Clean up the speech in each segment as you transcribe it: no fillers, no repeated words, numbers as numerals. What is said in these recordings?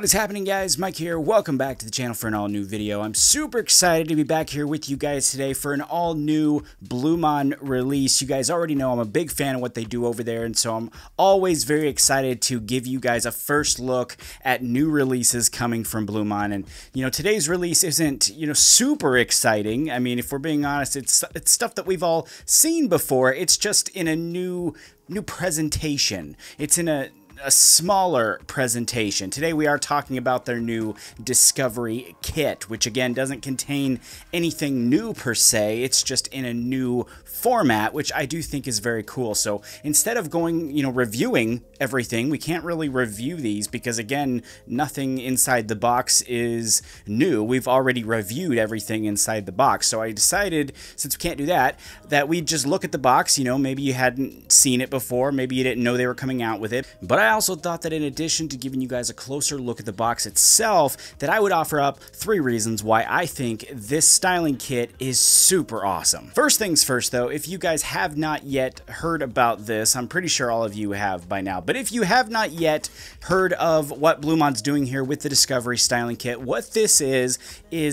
What is happening, guys? Mike here. Welcome back to the channel for an all new video. I'm super excited to be back here with you guys today for an all new Blumaan release. You guys already know I'm a big fan of what they do over there, and so I'm always very excited to give you guys a first look at new releases coming from Blumaan. And today's release isn't super exciting. I mean, if we're being honest, it's stuff that we've all seen before. It's just in a new presentation. It's in a smaller presentation. Today we are talking about their new Discovery kit, which again doesn't contain anything new per se. It's just in a new format, which I do think is very cool. So instead of going, reviewing everything, we can't really review these because again, nothing inside the box is new. We've already reviewed everything inside the box. So I decided, since we can't do that, that we'd just look at the box. Maybe you hadn't seen it before, maybe you didn't know they were coming out with it, but I also thought that in addition to giving you guys a closer look at the box itself, that I would offer up 3 reasons why I think this styling kit is super awesome. First things first though, if you guys have not yet heard about this, I'm pretty sure all of you have by now, but if you have not yet heard of what Blumaan's doing here with the Discovery styling kit, what this is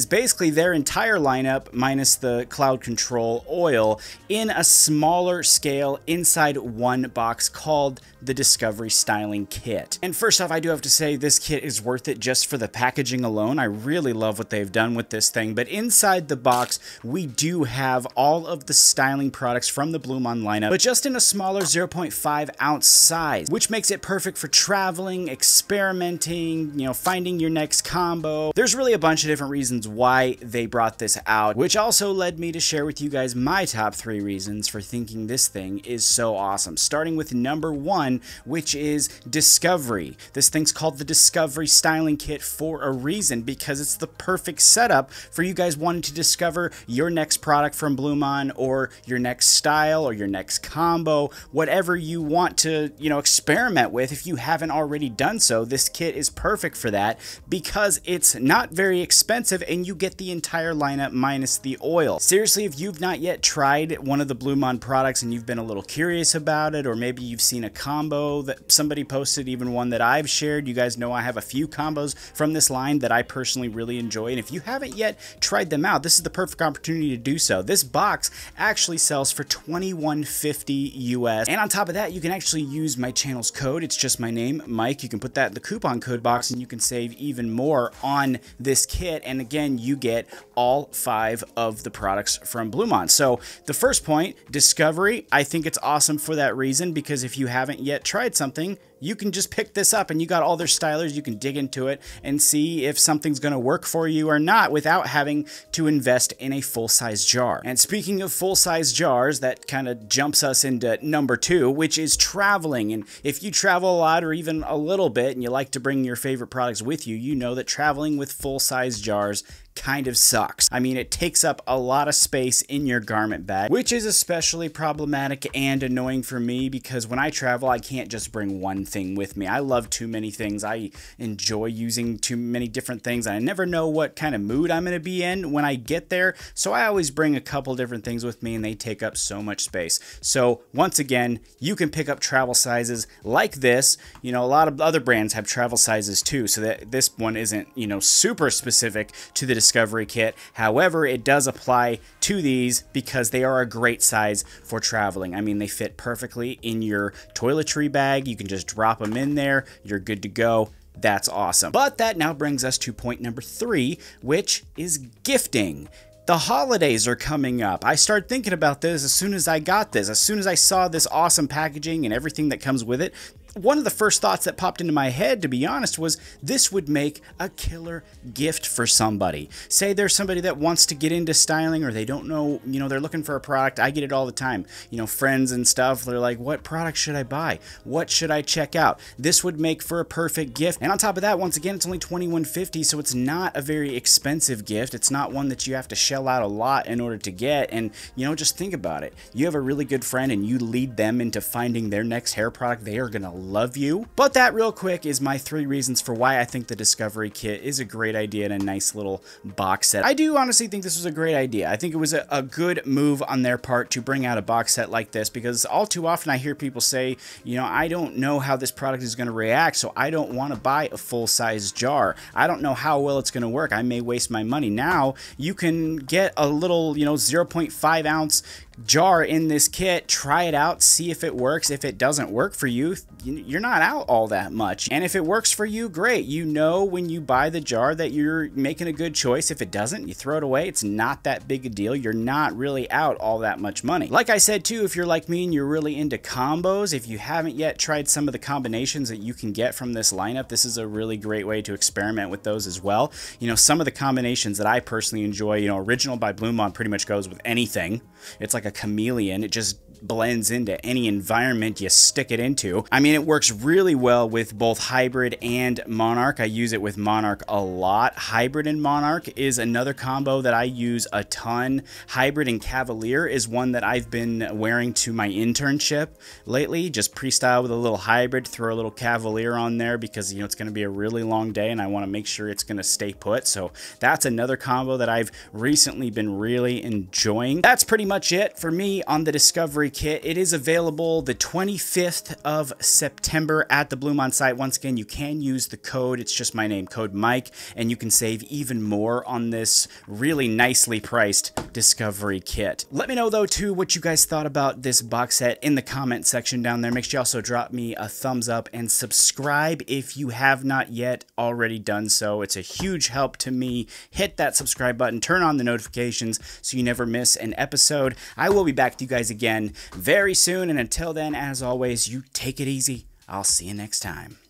basically their entire lineup minus the cloud control oil in a smaller scale inside one box called the Discovery styling kit. And first off, I do have to say this kit is worth it just for the packaging alone. I really love what they've done with this thing, but inside the box we do have all of the styling products from the Blumaan lineup, but just in a smaller 0.5 ounce size, which makes it perfect for traveling, experimenting, finding your next combo. There's really a bunch of different reasons why they brought this out, which also led me to share with you guys my top 3 reasons for thinking this thing is so awesome. Starting with number 1, which is Discovery. This thing's called the Discovery styling kit for a reason, because it's the perfect setup for you guys wanting to discover your next product from Blumaan, or your next style, or your next combo, whatever you want to, experiment with. If you haven't already done so, this kit is perfect for that because it's not very expensive and you get the entire lineup minus the oil. Seriously, if you've not yet tried one of the Blumaan products and you've been a little curious about it, or maybe you've seen a combo that somebody posted, even one that I've shared, you guys know I have a few combos from this line that I personally really enjoy, and if you haven't yet tried them out, this is the perfect opportunity to do so. This box actually sells for $21.50 US, and on top of that, you can actually use my channel's code. It's just my name, Mike. You can put that in the coupon code box and you can save even more on this kit, and again, you get all 5 of the products from Blumaan. So the first point, Discovery, I think it's awesome for that reason, because if you haven't yet tried something, you can just pick this up and you got all their stylers. You can dig into it and see if something's going to work for you or not without having to invest in a full-size jar. And speaking of full-size jars, that kind of jumps us into number 2, which is traveling. And if you travel a lot or even a little bit and you like to bring your favorite products with you, you know that traveling with full-size jars kind of sucks. I mean, it takes up a lot of space in your garment bag, which is especially problematic and annoying for me because when I travel, I can't just bring one thing with me. I love too many things. I enjoy using too many different things. I never know what kind of mood I'm going to be in when I get there, so I always bring a couple different things with me and they take up so much space. So once again, you can pick up travel sizes like this. A lot of other brands have travel sizes too, so that this one isn't, super specific to the Discovery kit. However, it does apply to these because they are a great size for traveling. I mean, they fit perfectly in your toiletry bag. You can just drop them in there. You're good to go. That's awesome. But that now brings us to point number 3, which is gifting. The holidays are coming up. I started thinking about this as soon as I got this. As soon as I saw this awesome packaging and everything that comes with it, one of the first thoughts that popped into my head, to be honest, was this would make a killer gift for somebody. Say there's somebody that wants to get into styling, or they don't know, they're looking for a product. I get it all the time. Friends and stuff, they're like, what product should I buy? What should I check out? This would make for a perfect gift. And on top of that, once again, it's only $21.50, so it's not a very expensive gift. It's not one that you have to shell out a lot in order to get. And, just think about it. You have a really good friend and you lead them into finding their next hair product they are going to love you. But that real quick is my 3 reasons for why I think the Discovery Kit is a great idea and a nice little box set. I do honestly think this was a great idea. I think it was a good move on their part to bring out a box set like this, because all too often I hear people say, you know, I don't know how this product is going to react, so I don't want to buy a full-size jar. I don't know how well it's going to work. I may waste my money. Now you can get a little, you know, 0.5 ounce jar in this kit, try it out, see if it works. If it doesn't work for you, you're not out all that much. And if it works for you, great. You know when you buy the jar that you're making a good choice. If it doesn't, you throw it away. It's not that big a deal. You're not really out all that much money. Like I said too, if you're like me and you're really into combos, if you haven't yet tried some of the combinations that you can get from this lineup, this is a really great way to experiment with those as well. You know, some of the combinations that I personally enjoy, you know, Original by Blumaan pretty much goes with anything. It's like a chameleon. It just blends into any environment you stick it into. I mean, it works really well with both Hybrid and Monarch. I use it with Monarch a lot. Hybrid and Monarch is another combo that I use a ton. Hybrid and Cavalier is one that I've been wearing to my internship lately. Just pre-style with a little Hybrid, throw a little Cavalier on there because, you know, it's going to be a really long day and I want to make sure it's going to stay put. So that's another combo that I've recently been really enjoying. That's pretty much it for me on the Discovery Kit. It is available the 25th of September at the Blumaan site. Once again, you can use the code. It's just my name, code Mike, and you can save even more on this really nicely priced Discovery Kit. Let me know though too what you guys thought about this box set in the comment section down there. Make sure you also drop me a thumbs up and subscribe if you have not yet already done so. It's a huge help to me. Hit that subscribe button, turn on the notifications so you never miss an episode. I will be back to you guys again very soon, and until then, as always, you take it easy. I'll see you next time.